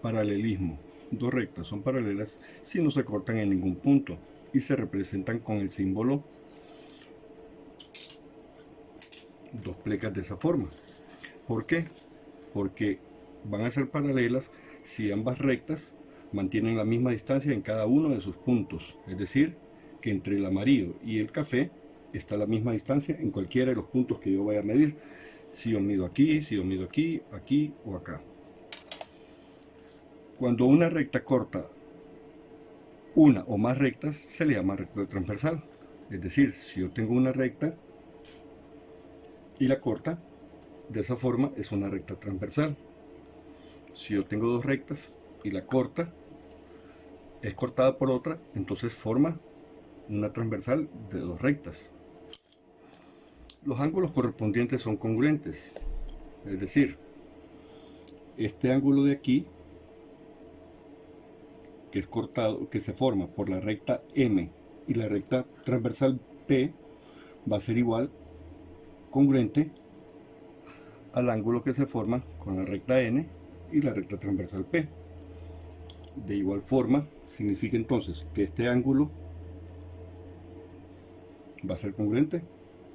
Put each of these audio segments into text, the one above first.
Paralelismo. Dos rectas son paralelas si no se cortan en ningún punto y se representan con el símbolo dos plecas de esa forma. ¿Por qué? Porque van a ser paralelas si ambas rectas mantienen la misma distancia en cada uno de sus puntos. Es decir, que entre el amarillo y el café está la misma distancia en cualquiera de los puntos que yo vaya a medir. Si yo mido aquí, si yo mido aquí, aquí o acá. Cuando una recta corta una o más rectas, se le llama recta transversal. Es decir, si yo tengo una recta y la corta, de esa forma es una recta transversal. Si yo tengo dos rectas y la corta es cortada por otra, entonces forma una transversal de dos rectas. Los ángulos correspondientes son congruentes, es decir, este ángulo de aquí, que es cortado, que se forma por la recta M y la recta transversal P, va a ser igual, congruente al ángulo que se forma con la recta N y la recta transversal P. De igual forma, significa entonces que este ángulo va a ser congruente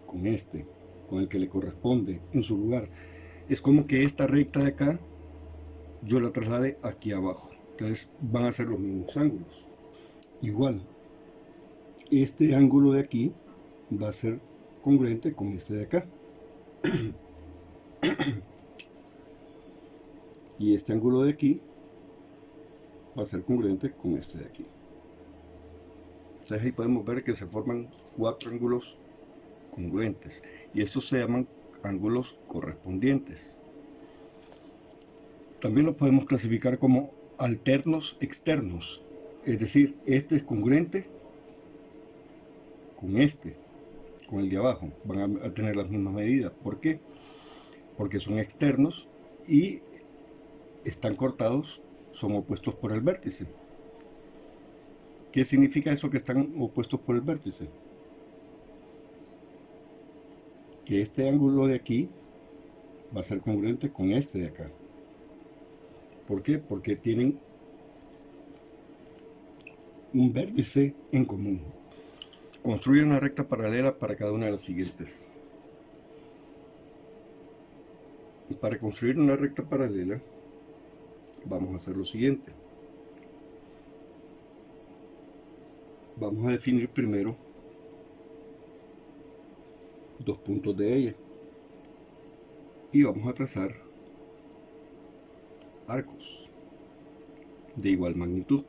con este, con el que le corresponde en su lugar. Es como que esta recta de acá yo la traslade aquí abajo. Entonces van a ser los mismos ángulos. Igual, este ángulo de aquí va a ser congruente con este de acá. Y este ángulo de aquí va a ser congruente con este de aquí. Entonces ahí podemos ver que se forman cuatro ángulos congruentes. Y estos se llaman ángulos correspondientes. También los podemos clasificar como alternos externos. Es decir, este es congruente con este, con el de abajo. Van a tener las mismas medidas. ¿Por qué? Porque son externos y están cortados, son opuestos por el vértice. ¿Qué significa eso que están opuestos por el vértice? Que este ángulo de aquí va a ser congruente con este de acá. ¿Por qué? Porque tienen un vértice en común. Construye una recta paralela para cada una de las siguientes. Para construir una recta paralela, vamos a hacer lo siguiente. Vamos a definir primero dos puntos de ella y vamos a trazar arcos de igual magnitud.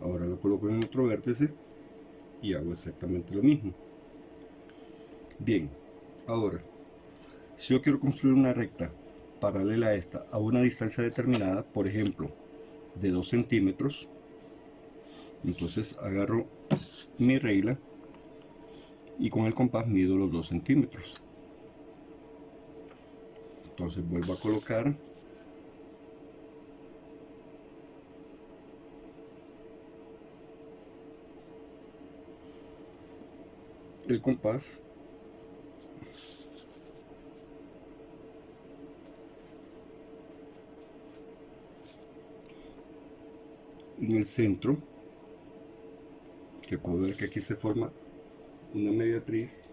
Ahora lo coloco en otro vértice y hago exactamente lo mismo. Bien, ahora, si yo quiero construir una recta paralela a esta a una distancia determinada, por ejemplo, de 2 centímetros, entonces agarro mi regla y con el compás mido los 2 centímetros. Entonces vuelvo a colocar el compás en el centro, que puedo ver que aquí se forma una mediatriz,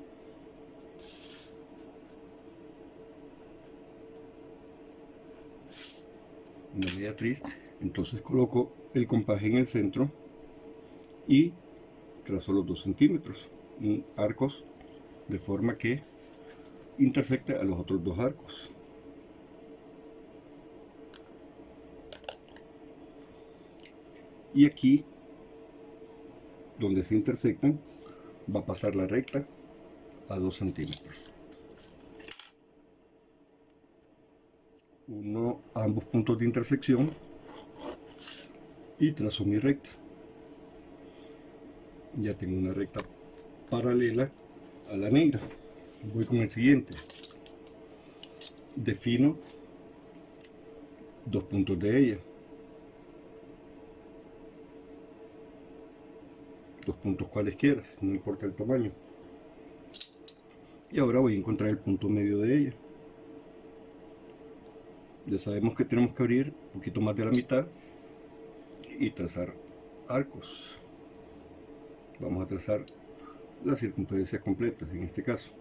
entonces coloco el compás en el centro y trazo los 2 centímetros, arcos, de forma que intersecte a los otros dos arcos. Y aquí, donde se intersectan, va a pasar la recta a 2 centímetros. Uno a ambos puntos de intersección y trazo mi recta. Ya tengo una recta paralela a la negra. Voy con el siguiente. Defino dos puntos de ella. Dos puntos cualesquiera, no importa el tamaño. y ahora voy a encontrar el punto medio de ella. Ya sabemos que tenemos que abrir un poquito más de la mitad y trazar arcos. Vamos a trazar las circunferencias completas en este caso.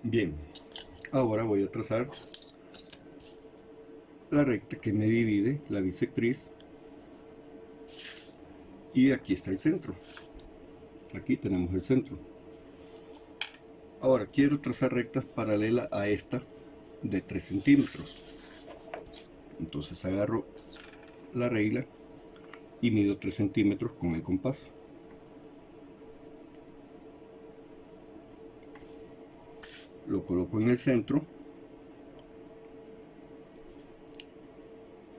Bien, ahora voy a trazar la recta que me divide, la bisectriz, y aquí está el centro. Aquí tenemos el centro. Ahora quiero trazar rectas paralelas a esta de 3 centímetros. Entonces agarro la regla y mido 3 centímetros con el compás. Lo coloco en el centro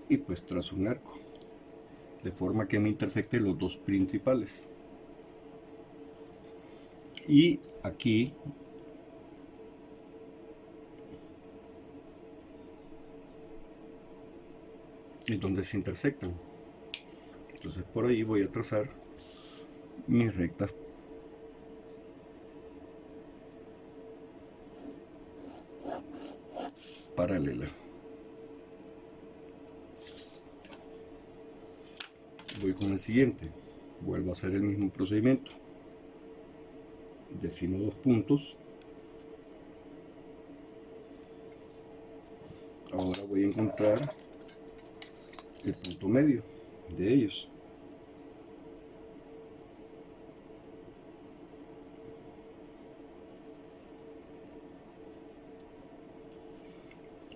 y pues trazo un arco de forma que me intersecte los dos principales. Y aquí es donde se intersectan. Entonces por ahí voy a trazar mis rectas paralelas. Voy con el siguiente, vuelvo a hacer el mismo procedimiento. Defino dos puntos. Ahora voy a encontrar el punto medio de ellos.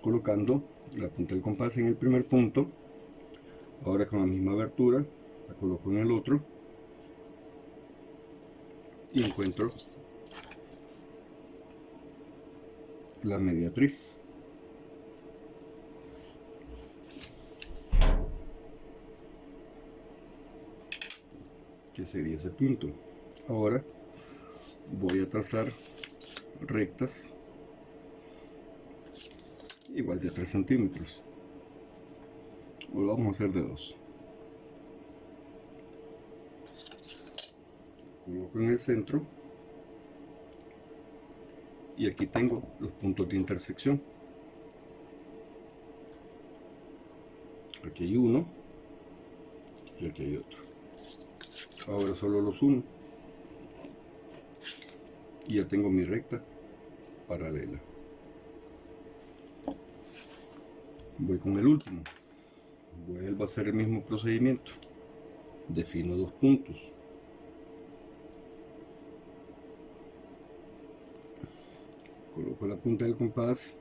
Colocando la punta del compás en el primer punto. Ahora con la misma abertura la coloco en el otro y encuentro la mediatriz. Que sería ese punto. Ahora voy a trazar rectas igual de 3 centímetros. O lo vamos a hacer de 2. Coloco en el centro y aquí tengo los puntos de intersección. Aquí hay uno y aquí hay otro. Ahora solo los uno y ya tengo mi recta paralela. Voy con el último, vuelvo a hacer el mismo procedimiento. Defino dos puntos, coloco la punta del compás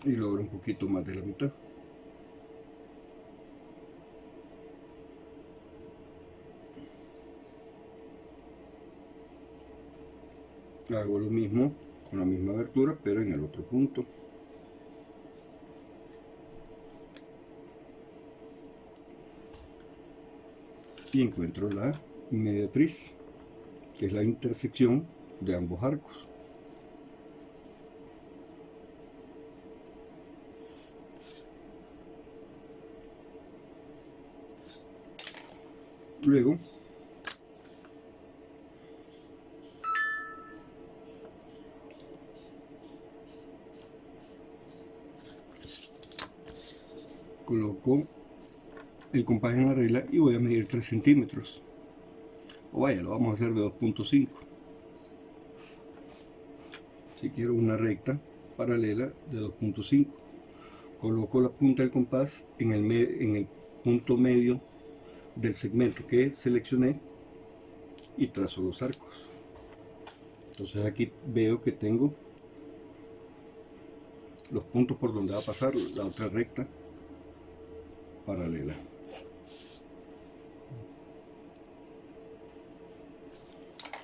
y logro un poquito más de la mitad. Hago lo mismo con la misma abertura pero en el otro punto. Y encuentro la mediatriz, que es la intersección de ambos arcos. Luego coloco el compás en la regla y voy a medir 3 centímetros. O vaya, lo vamos a hacer de 2.5. Si quiero una recta paralela de 2.5, coloco la punta del compás en el punto medio del segmento que seleccioné y trazo los arcos. Entonces aquí veo que tengo los puntos por donde va a pasar la otra recta paralela.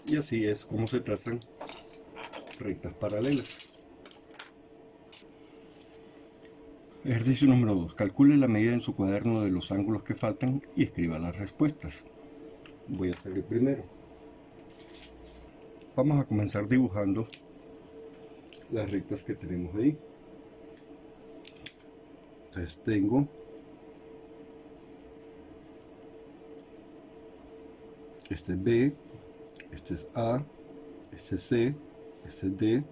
Y así es como se trazan rectas paralelas. Ejercicio número 2. Calcule la medida en su cuaderno de los ángulos que faltan y escriba las respuestas. Voy a hacer el primero. Vamos a comenzar dibujando las rectas que tenemos ahí. Entonces tengo este es B, este es A, este es C, este es D,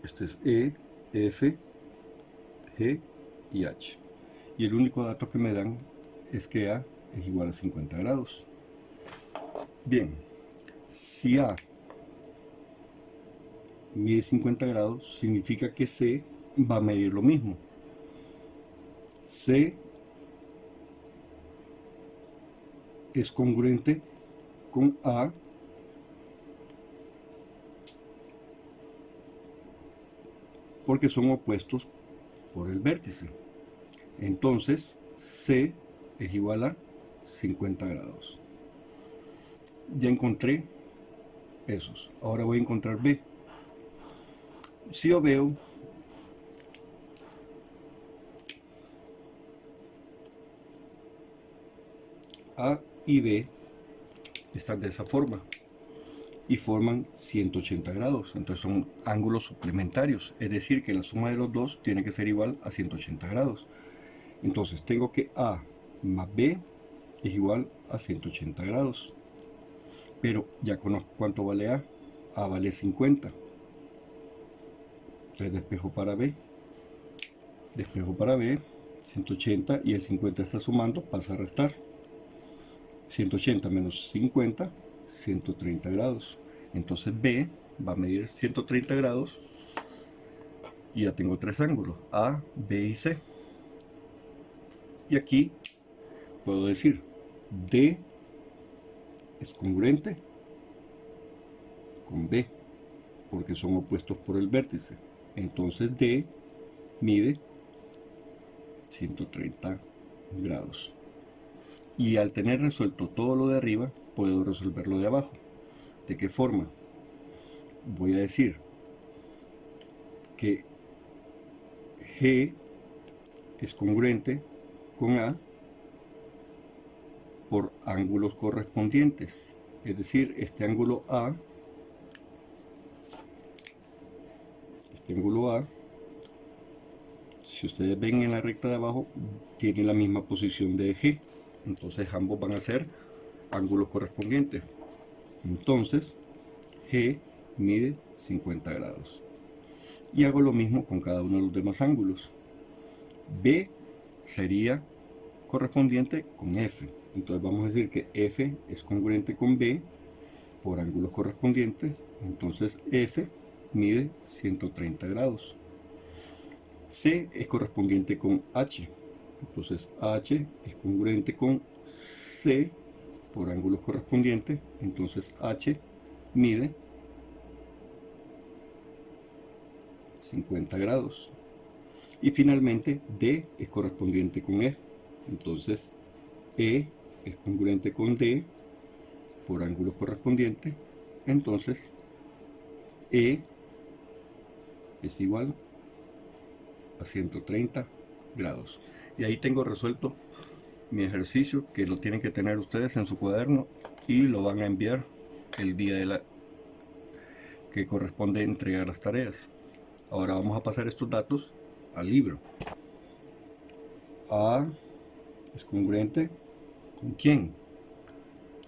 este es E, F, G y H. Y el único dato que me dan es que A es igual a 50 grados. Bien, si A mide 50 grados, significa que C va a medir lo mismo. C es congruente con A porque son opuestos por el vértice. Entonces C es igual a 50 grados. Ya encontré esos. Ahora voy a encontrar B. Si yo veo A y B están de esa forma y forman 180 grados, entonces son ángulos suplementarios, es decir que la suma de los dos tiene que ser igual a 180 grados. Entonces tengo que A más B es igual a 180 grados, pero ya conozco cuánto vale A. A vale 50, entonces despejo para B, 180 y el 50 está sumando, pasa a restar. 180 menos 50, 130 grados. Entonces B va a medir 130 grados y ya tengo tres ángulos, A, B y C. Y aquí puedo decir D es congruente con B porque son opuestos por el vértice. Entonces D mide 130 grados. Y al tener resuelto todo lo de arriba, puedo resolver lo de abajo. ¿De qué forma? Voy a decir que G es congruente con A por ángulos correspondientes. Es decir, este ángulo A, si ustedes ven en la recta de abajo, tiene la misma posición de G. Entonces ambos van a ser ángulos correspondientes. Entonces G mide 50 grados. Y hago lo mismo con cada uno de los demás ángulos. B sería correspondiente con F. Entonces vamos a decir que F es congruente con B por ángulos correspondientes. Entonces F mide 130 grados. C es correspondiente con H. Entonces H es congruente con C por ángulos correspondientes. Entonces H mide 50 grados. Y finalmente D es correspondiente con E. Entonces E es congruente con D por ángulos correspondientes. Entonces E es igual a 130 grados. Y ahí tengo resuelto mi ejercicio, que lo tienen que tener ustedes en su cuaderno y lo van a enviar el día que corresponde entregar las tareas. Ahora vamos a pasar estos datos al libro. A es congruente ¿con quién?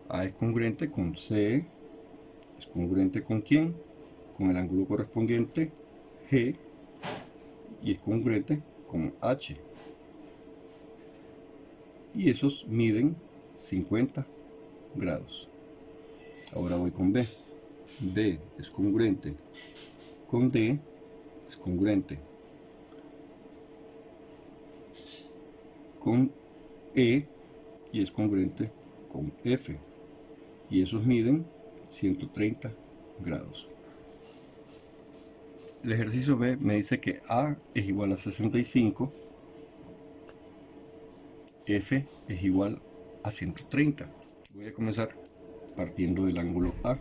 A es congruente con C. ¿Es congruente con quién? Con el ángulo correspondiente G. Y es congruente con H. Y esos miden 50 grados. Ahora voy con B. B es congruente con D. Es congruente con E y es congruente con F. Y esos miden 130 grados. El ejercicio B me dice que A es igual a 65, F es igual a 130. Voy a comenzar partiendo del ángulo A.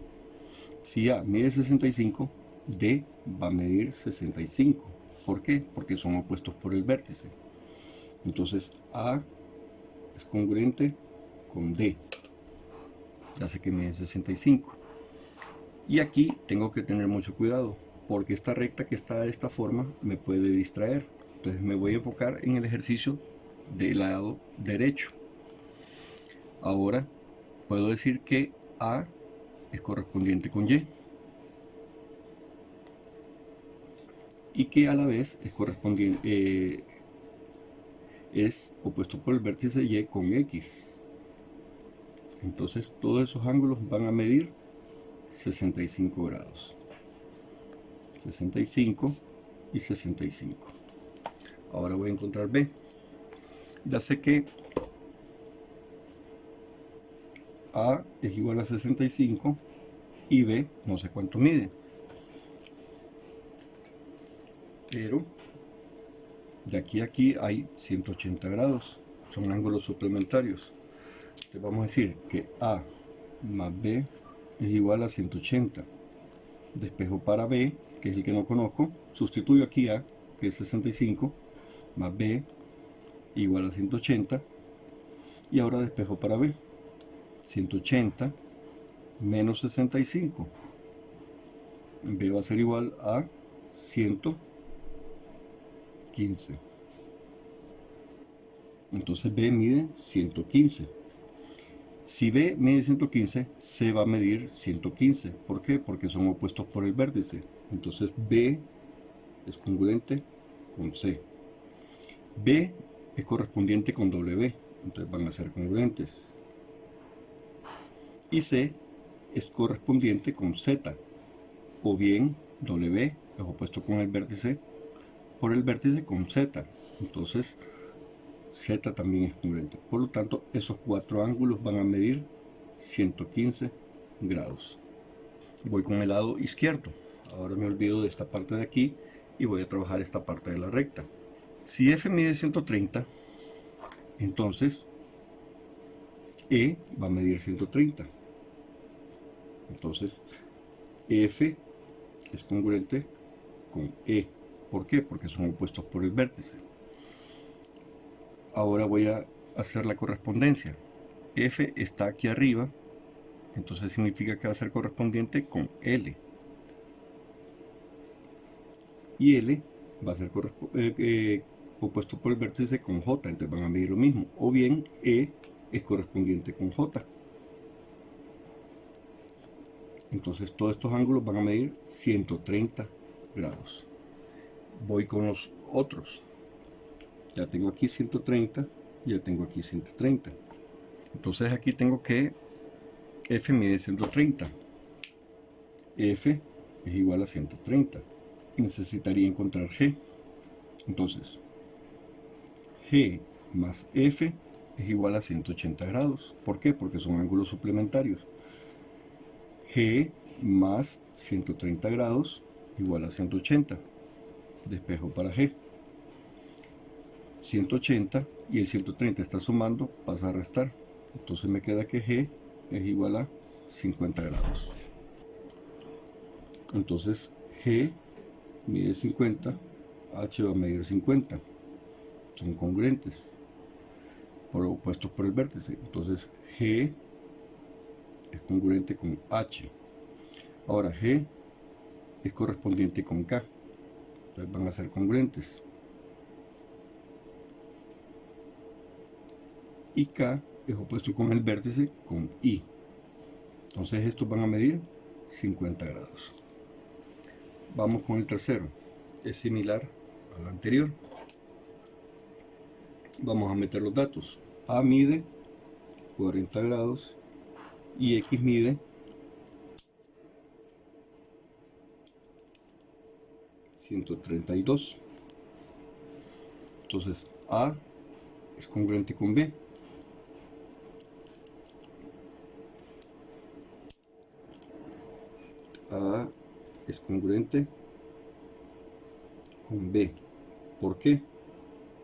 Si A mide 65, D va a medir 65. ¿Por qué? Porque son opuestos por el vértice. Entonces A es congruente con D. Ya sé que mide 65. Y aquí tengo que tener mucho cuidado, porque esta recta que está de esta forma me puede distraer. Entonces me voy a enfocar en el ejercicio del lado derecho. Ahora puedo decir que A es correspondiente con Y y que a la vez es correspondiente es opuesto por el vértice Y con X. Entonces todos esos ángulos van a medir 65 grados. 65 y 65. Ahora voy a encontrar B. Ya sé que A es igual a 65 y B no sé cuánto mide. Pero de aquí a aquí hay 180 grados. Son ángulos suplementarios. Entonces vamos a decir que A más B es igual a 180. Despejo para B, que es el que no conozco. Sustituyo aquí A, que es 65, más B igual a 180. Y ahora despejo para B. 180 menos 65. B va a ser igual a 115. Entonces B mide 115. Si B mide 115, C va a medir 115. ¿Por qué? Porque son opuestos por el vértice. Entonces B es congruente con C. B es correspondiente con W. Entonces van a ser congruentes. Y C es correspondiente con Z. O bien W es opuesto con el vértice por el vértice con Z. Entonces Z también es congruente. Por lo tanto, esos cuatro ángulos van a medir 115 grados. Voy con el lado izquierdo. Ahora me olvido de esta parte de aquí y voy a trabajar esta parte de la recta. Si F mide 130, entonces E va a medir 130. Entonces F es congruente con E. ¿Por qué? Porque son opuestos por el vértice. Ahora voy a hacer la correspondencia. F está aquí arriba, entonces significa que va a ser correspondiente con L. Y L va a ser opuesto por el vértice con J, entonces van a medir lo mismo. O bien E es correspondiente con J. Entonces todos estos ángulos van a medir 130 grados. Voy con los otros. Ya tengo aquí 130, ya tengo aquí 130. Entonces aquí tengo que F mide 130. F es igual a 130. Necesitaría encontrar G. Entonces, G más F es igual a 180 grados. ¿Por qué? Porque son ángulos suplementarios. G más 130 grados igual a 180. Despejo para G. 180 y el 130 está sumando, pasa a restar. Entonces me queda que G es igual a 50 grados. Entonces G mide 50, H va a medir 50. Son congruentes, opuestos por el vértice. Entonces G es congruente con H. Ahora G es correspondiente con K. Entonces van a ser congruentes. Y K es opuesto con el vértice con I. Entonces estos van a medir 50 grados. Vamos con el tercero. Es similar al anterior. Vamos a meter los datos. A mide 40 grados y X mide 132. Entonces A es congruente con B. A es congruente con B. ¿Por qué?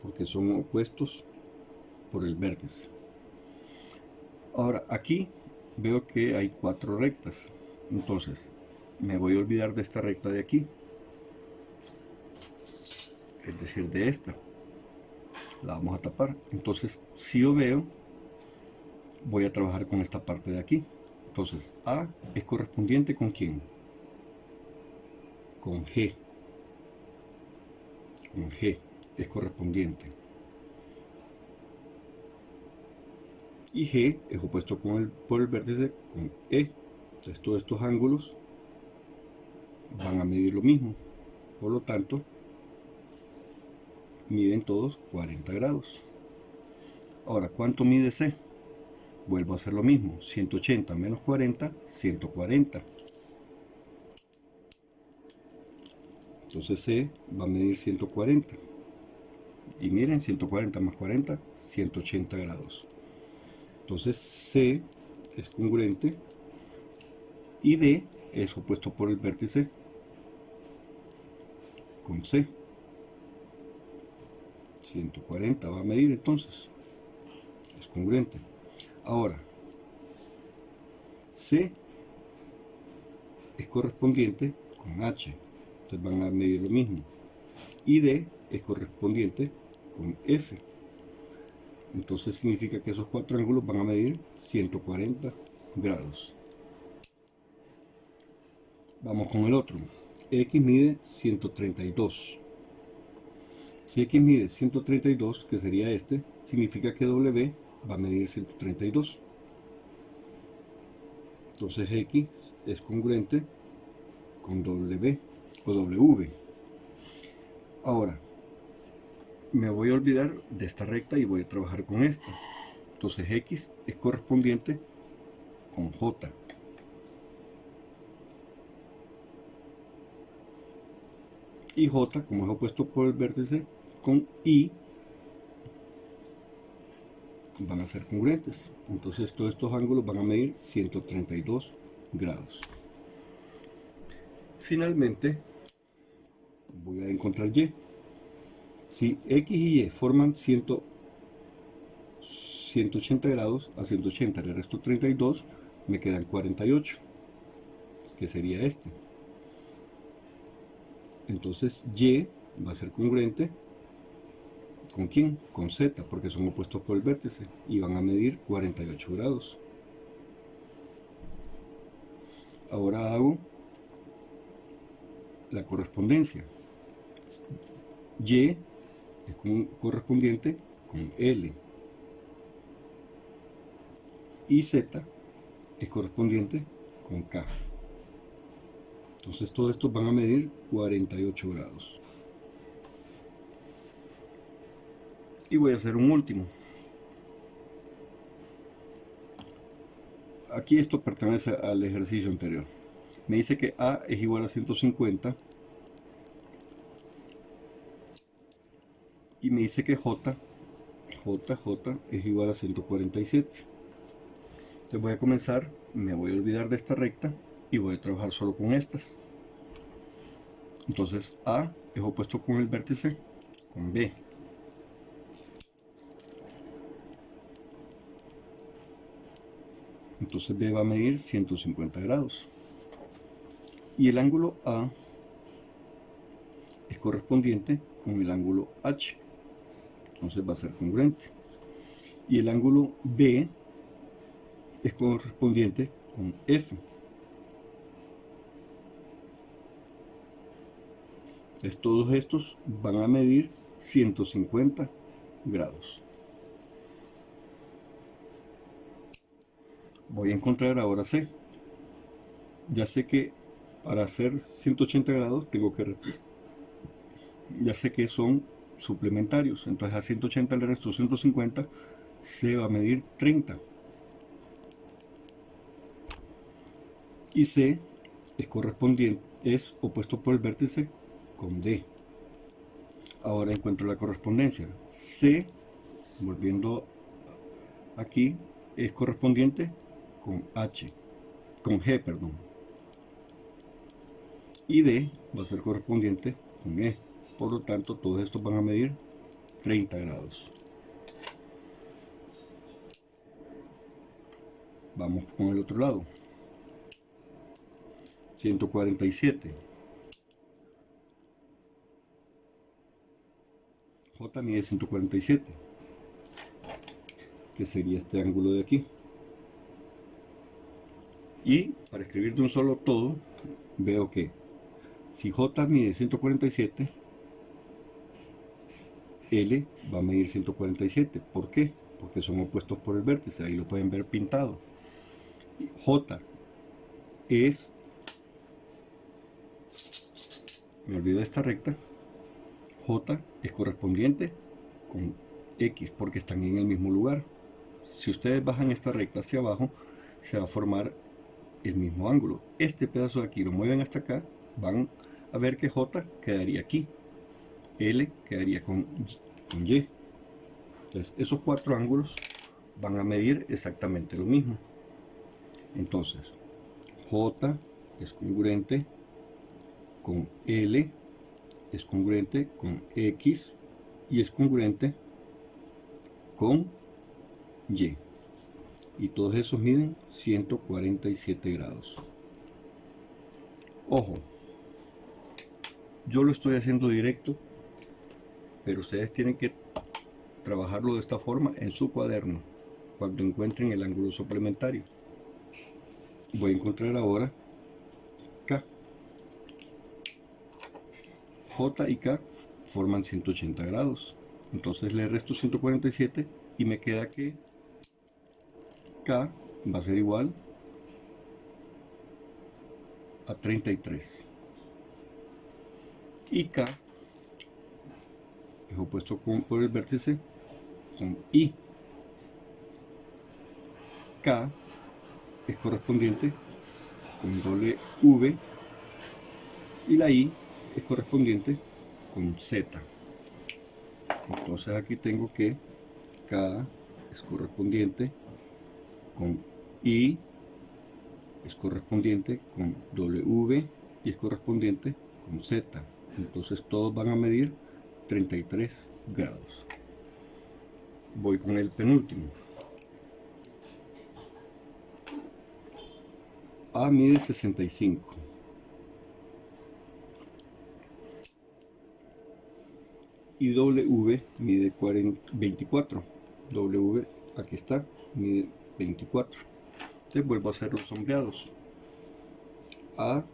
Porque son opuestos por el vértice. Ahora aquí veo que hay cuatro rectas. Entonces me voy a olvidar de esta recta de aquí. Es decir, de esta. La vamos a tapar. Entonces si yo veo, voy a trabajar con esta parte de aquí. Entonces A es correspondiente con ¿quién? Con G. Con G es correspondiente. y G es opuesto por el vértice con E. Entonces todos estos ángulos van a medir lo mismo, por lo tanto miden todos 40 grados. Ahora, ¿cuánto mide C? Vuelvo a hacer lo mismo, 180 menos 40, 140. Entonces C va a medir 140. Y miren, 140 más 40, 180 grados. Entonces C es congruente y D es opuesto por el vértice con C. 140 va a medir, entonces es congruente. Ahora, C es correspondiente con H, entonces van a medir lo mismo. Y D es correspondiente con F. Entonces significa que esos cuatro ángulos van a medir 140 grados. Vamos con el otro. X mide 132. Si X mide 132, que sería este, significa que W va a medir 132. Entonces X es congruente con W o W. Ahora, me voy a olvidar de esta recta y voy a trabajar con esta. Entonces X es correspondiente con J. Y J, como es opuesto por el vértice con I, van a ser congruentes. Entonces todos estos ángulos van a medir 132 grados. Finalmente, voy a encontrar Y. Si X y Y forman 180 grados, a 180 le resto 32, me quedan 48, que sería este. Entonces Y va a ser congruente ¿con quién? Con Z, porque son opuestos por el vértice y van a medir 48 grados. Ahora hago la correspondencia. Y es correspondiente con L y Z es correspondiente con K. Entonces todos estos van a medir 48 grados. Y voy a hacer un último. Aquí esto pertenece al ejercicio anterior. Me dice que A es igual a 150 y me dice que J es igual a 147. Entonces voy a comenzar, me voy a olvidar de esta recta y voy a trabajar solo con estas. Entonces A es opuesto con el vértice con B. Entonces B va a medir 150 grados. Y el ángulo A es correspondiente con el ángulo H. Entonces va a ser congruente. Y el ángulo B es correspondiente con F. Entonces todos estos van a medir 150 grados. Voy a encontrar ahora C. Ya sé que para hacer 180 grados tengo que... Ya sé que son suplementarios. Entonces a 180 le resto 150. C va a medir 30. Y C es correspondiente, es opuesto por el vértice con D. Ahora encuentro la correspondencia. C, volviendo aquí, es correspondiente con H, con G, perdón. Y D va a ser correspondiente con E. Por lo tanto, todos estos van a medir 30 grados. Vamos con el otro lado. 147. J mide 147, que sería este ángulo de aquí. Y para escribir de un solo todo, veo que si J mide 147, L va a medir 147. ¿Por qué? porque son opuestos por el vértice, ahí lo pueden ver pintado. J es, me olvido de esta recta, J es correspondiente con X porque están en el mismo lugar. Si ustedes bajan esta recta hacia abajo, se va a formar el mismo ángulo. Este pedazo de aquí lo mueven hasta acá, van a ver que J quedaría aquí, L quedaría con Y. Entonces esos cuatro ángulos van a medir exactamente lo mismo. Entonces J es congruente con L, es congruente con X y es congruente con Y. Y todos esos miden 147 grados. Ojo, yo lo estoy haciendo directo, pero ustedes tienen que trabajarlo de esta forma en su cuaderno cuando encuentren el ángulo suplementario. Voy a encontrar ahora K. J y K forman 180 grados. Entonces le resto 147 y me queda que K va a ser igual a 33. Y K es opuesto por el vértice con I. K es correspondiente con doble V y la I es correspondiente con Z. Entonces aquí tengo que K es correspondiente con I, es correspondiente con W y es correspondiente con Z. Entonces todos van a medir 33 grados. Voy con el penúltimo. A mide 65. Y W mide 24. W, aquí está, mide 24. Entonces vuelvo a hacer los sombreados. A,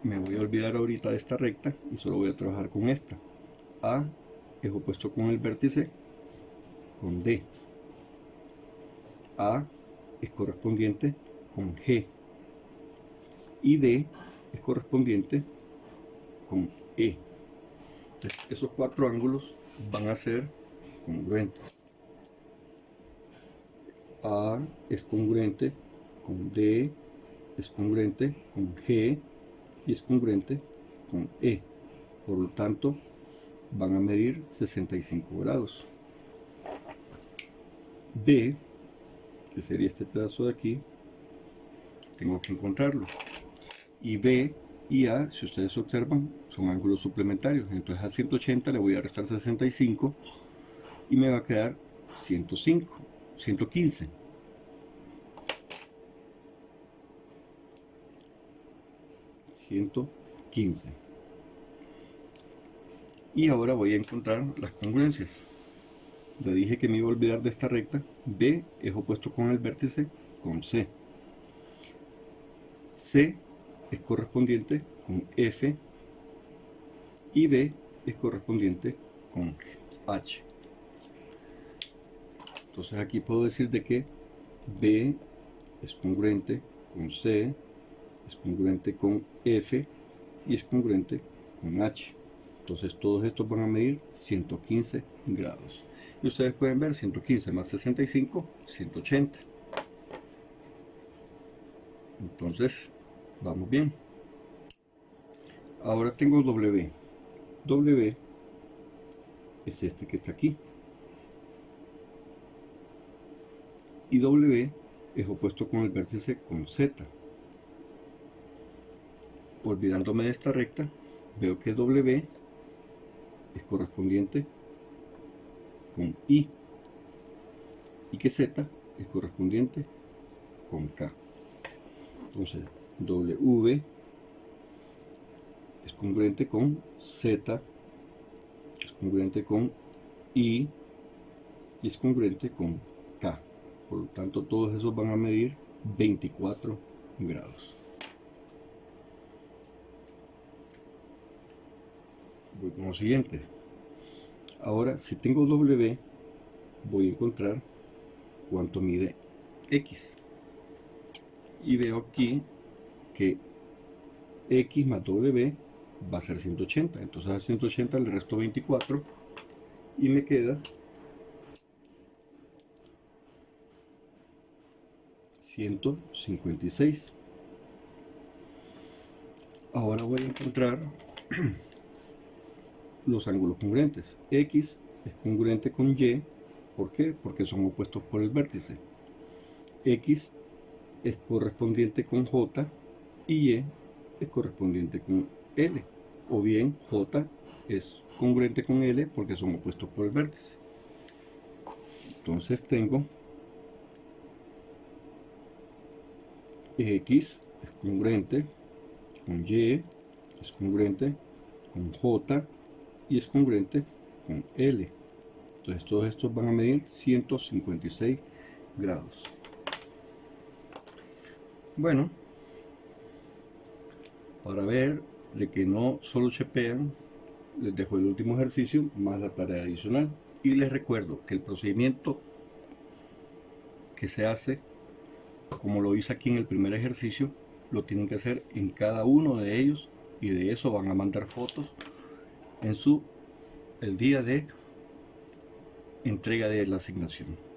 me voy a olvidar ahorita de esta recta y solo voy a trabajar con esta. A es opuesto con el vértice con D. A es correspondiente con G. Y D es correspondiente con E. Entonces, esos cuatro ángulos van a ser congruentes. A es congruente con D, es congruente con G y es congruente con E. Por lo tanto, van a medir 65 grados. B, que sería este pedazo de aquí, tengo que encontrarlo. Y B y A, si ustedes observan, son ángulos suplementarios. Entonces a 180 le voy a restar 65 y me va a quedar 105, 115. Y ahora voy a encontrar las congruencias. Le dije que me iba a olvidar de esta recta. B es opuesto con el vértice con C. C es correspondiente con F y B es correspondiente con H. Entonces aquí puedo decir de que B es congruente con C, es congruente con F y es congruente con H. Entonces todos estos van a medir 115 grados. Y ustedes pueden ver 115 más 65, 180. Entonces, vamos bien. Ahora tengo W. W es este que está aquí. Y W es opuesto con el vértice con Z. Olvidándome de esta recta, veo que W es correspondiente con I y que Z es correspondiente con K. Entonces, W es congruente con Z, es congruente con I y es congruente con K. Por lo tanto, todos esos van a medir 24 grados. Voy con lo siguiente. Ahora, si tengo W voy a encontrar cuánto mide X. Y veo aquí que X más W va a ser 180. Entonces a 180 le resto 24 y me queda 156. Ahora voy a encontrar los ángulos congruentes. X es congruente con Y. ¿Por qué? Porque son opuestos por el vértice. X es correspondiente con J y Y es correspondiente con L. O bien J es congruente con L porque son opuestos por el vértice. Entonces tengo X es congruente con Y, es congruente con J y es congruente con L. Entonces todos estos van a medir 156 grados. Bueno, para ver de que no solo chepean, les dejo el último ejercicio más la tarea adicional. Y les recuerdo que el procedimiento que se hace, como lo hice aquí en el primer ejercicio, lo tienen que hacer en cada uno de ellos, y de eso van a mandar fotos en el día de entrega de la asignación.